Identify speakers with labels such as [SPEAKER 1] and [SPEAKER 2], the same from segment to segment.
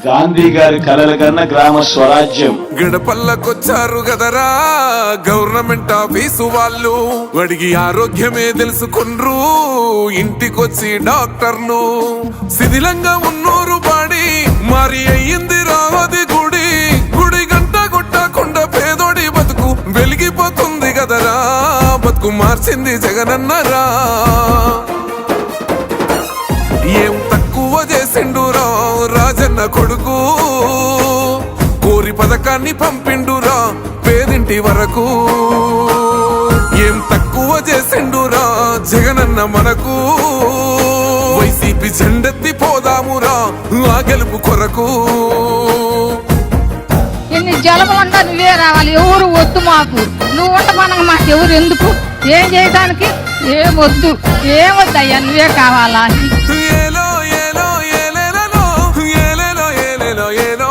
[SPEAKER 1] గాంధీ గారి కలల కన్నా గ్రామ స్వరాజ్యం.
[SPEAKER 2] గడపల్లకొచ్చారు గదరా గవర్నమెంట్ ఆఫీసు వాళ్ళు, అడిగి ఆరోగ్యమే తెలుసుకుండ్రు ఇంటికొచ్చి డాక్టర్లు. శిథిలంగా ఉన్నూరు బాడి మరి అయ్యింది రావది గుడి, గుడి గంట కొట్టకుండా పేదోడి బతుకు వెలిగిపోతుంది గదరా, బతుకు మార్చింది జగనన్నరా. ఏం తక్కువ చేసిండురా రాజన్న కొడుకు, కోరి పథకాన్ని పంపిండురా పేదింటి వరకు. ఏం తక్కువ చేసిండురా జగనన్న మనకు, వైసీపీ జెండెత్తి పోదామురా ఆ గెలుపు కొరకు.
[SPEAKER 3] ఎన్ని జలములంతా నువ్వే రావాలి, ఎవరు వద్దు మాకు, నువ్వు ఉండమనగా మాకు ఎవరు ఎందుకు, ఏం చేయడానికి ఏమొద్దు, ఏమొద్దయ్యా నువ్వే కావాలా.
[SPEAKER 2] ఏలో ఏలో ఏలేలలో ఏలేలో ఏలేలో ఏలో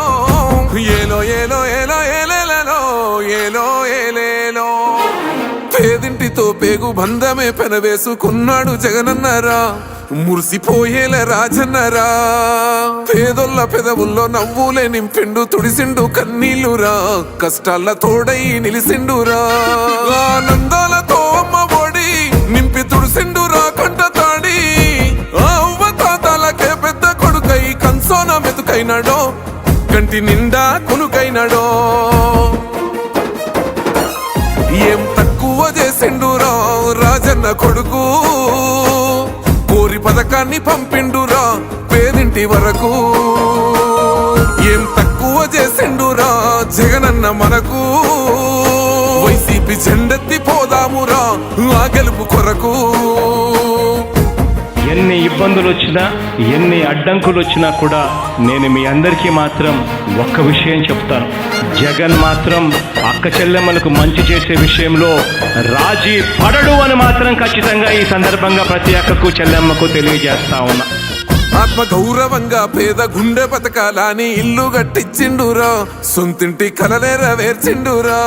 [SPEAKER 2] ఏలో ఏలో ఏలో ఏలేలలో ఏలో ఏలేలో. పేదింటితో పేగు బంధమే పెనవేసుకున్నాడు జగనన్నరా, మురిసిపోయేల రాజన్నరా. పేదొల్ల పెదవుల్లో నవ్వులే నింపిండు, తుడిసిండు కన్నీళ్లురా, కష్టాల తోడై నిలిసిండురా. ఆనందాలతో అమ్మ ఒడి నింపి తుడిసిండురా కంట తాడి, అవ్వ తాతలకే పెద్ద కొడుకై కన్సోన మెతుకైనాడో, కంటి నిండా కునుకైనాడో. ఏం తక్కువ చేసిండురా రాజన్న కొడుకు, కోరి పథకాన్ని పంపిండురా పేదింటి వరకు. ఏం తక్కువ చేసిండురా జగనన్న మనకు, వైసీపీ జెండెత్తి పోదామురా ఆ గెలుపు కొరకు.
[SPEAKER 4] ఎన్ని ఇబ్బందులు వచ్చినా ఎన్ని అడ్డంకులు వచ్చినా కూడా నేను మీ అందరికీ మాత్రం ఒక్క విషయం చెప్తాను, జగన్ మాత్రం అక్క చెల్లెమ్మలకు మంచి చేసే విషయంలో రాజీ పడడు అని మాత్రం ఖచ్చితంగా ఈ సందర్భంగా ప్రతి అక్కకు చెల్లెమ్మకు తెలియజేస్తా ఉన్నా.
[SPEAKER 2] ఆత్మ గౌరవంగా పేద గుండె బతకాలని ఇల్లు కట్టించిండురా, సొంతింటి కలనేరవేర్చిండురా.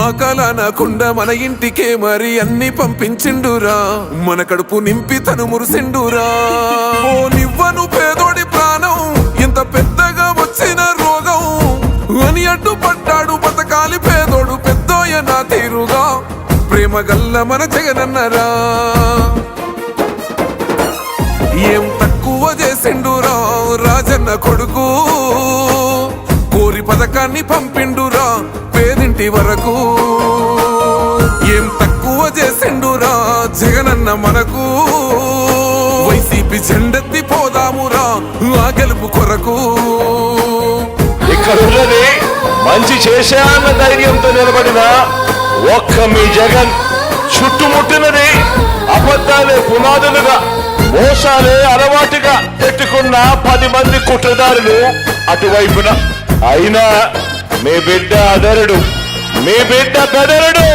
[SPEAKER 2] ఆకలనకుండా మన ఇంటికే మరి అన్ని పంపించిండురా, మన కడుపు నింపి తను మురిసిండురా. ఓ నివ్వను పేదోడి ప్రాణం ఇంత పెద్దగా వచ్చిన రోగం అని అడ్డుపడ్డాడు బతకాలి పేదోడు పెద్దోయ నా తీరుగా, ప్రేమ గల్ల మన జగనన్నరా. ఏం తక్కువ చేసిండురా రాజన్న కొడుకు, కోరి పథకాన్ని పంపిండురా పేదింటి వరకు. ఏం తక్కువ చేసిండురా జగనన్న మనకు, వైసీపీ జెండెత్తి పోదామురా ఆ గెలుపు కొరకు.
[SPEAKER 1] ఇక్కడున్నది మంచి చేశా అన్న ధైర్యంతో నిలబడిన ఒక్క మీ జగన్, చుట్టుముట్టినది అబద్ధాలే పునాదులుగా మోసాలే అలవాటుగా పెట్టుకున్న 10 మంది కుట్రదారులు అటువైపున. అయినా మీ బిడ్డ అదరుడు, మీ బిడ్డ బెదరుడు.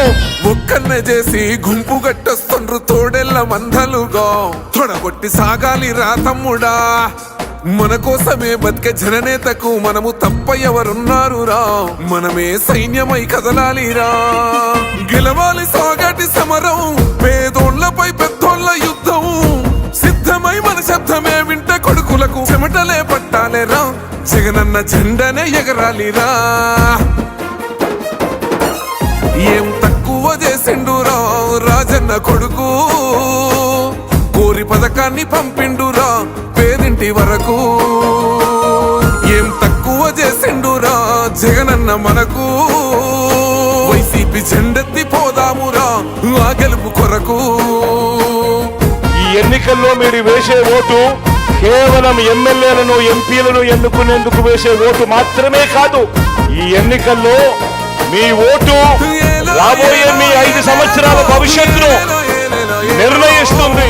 [SPEAKER 2] ఒక్కన్నే చేసి గుంపు గట్టొస్తుండ్రు తోడెల్ల మందలుగా, తొడగొట్టి సాగాలి రా తమ్ముడా. మన కోసమే బతికే జననేతకు మనము తప్ప ఎవరున్నారు రా, మనమే సైన్యమై కదలాలిరా. గెలవాలి సాగటి సమరం, పేదోళ్లపై పెద్దోళ్ల యుద్ధం, సిద్ధమై మన శబ్దమే వింట కొడుకులకు చెమటలే పట్టాలేరా, జగనన్న జెండనే ఎగరాలిరా. ఏం తక్కువ చేసిండురా రాజన్న కొడుకు, కోరి పథకాన్ని పంపిండురా పేదింటి వరకు. ఏం తక్కువ చేసిండురా జగనన్న మనకు, వైసీపీ జెండెత్తి పోదామురా ఆ గెలుపు కొరకు.
[SPEAKER 1] ఈ ఎన్నికల్లో మీరు వేసే ఓటు కేవలం ఎమ్మెల్యేలను ఎంపీలను ఎన్నుకునేందుకు వేసే ఓటు మాత్రమే కాదు, ఈ ఎన్నికల్లో మీ ఓటు రాబోయే మీ 5 సంవత్సరాల భవిష్యత్తును నిర్ణయిస్తుంది.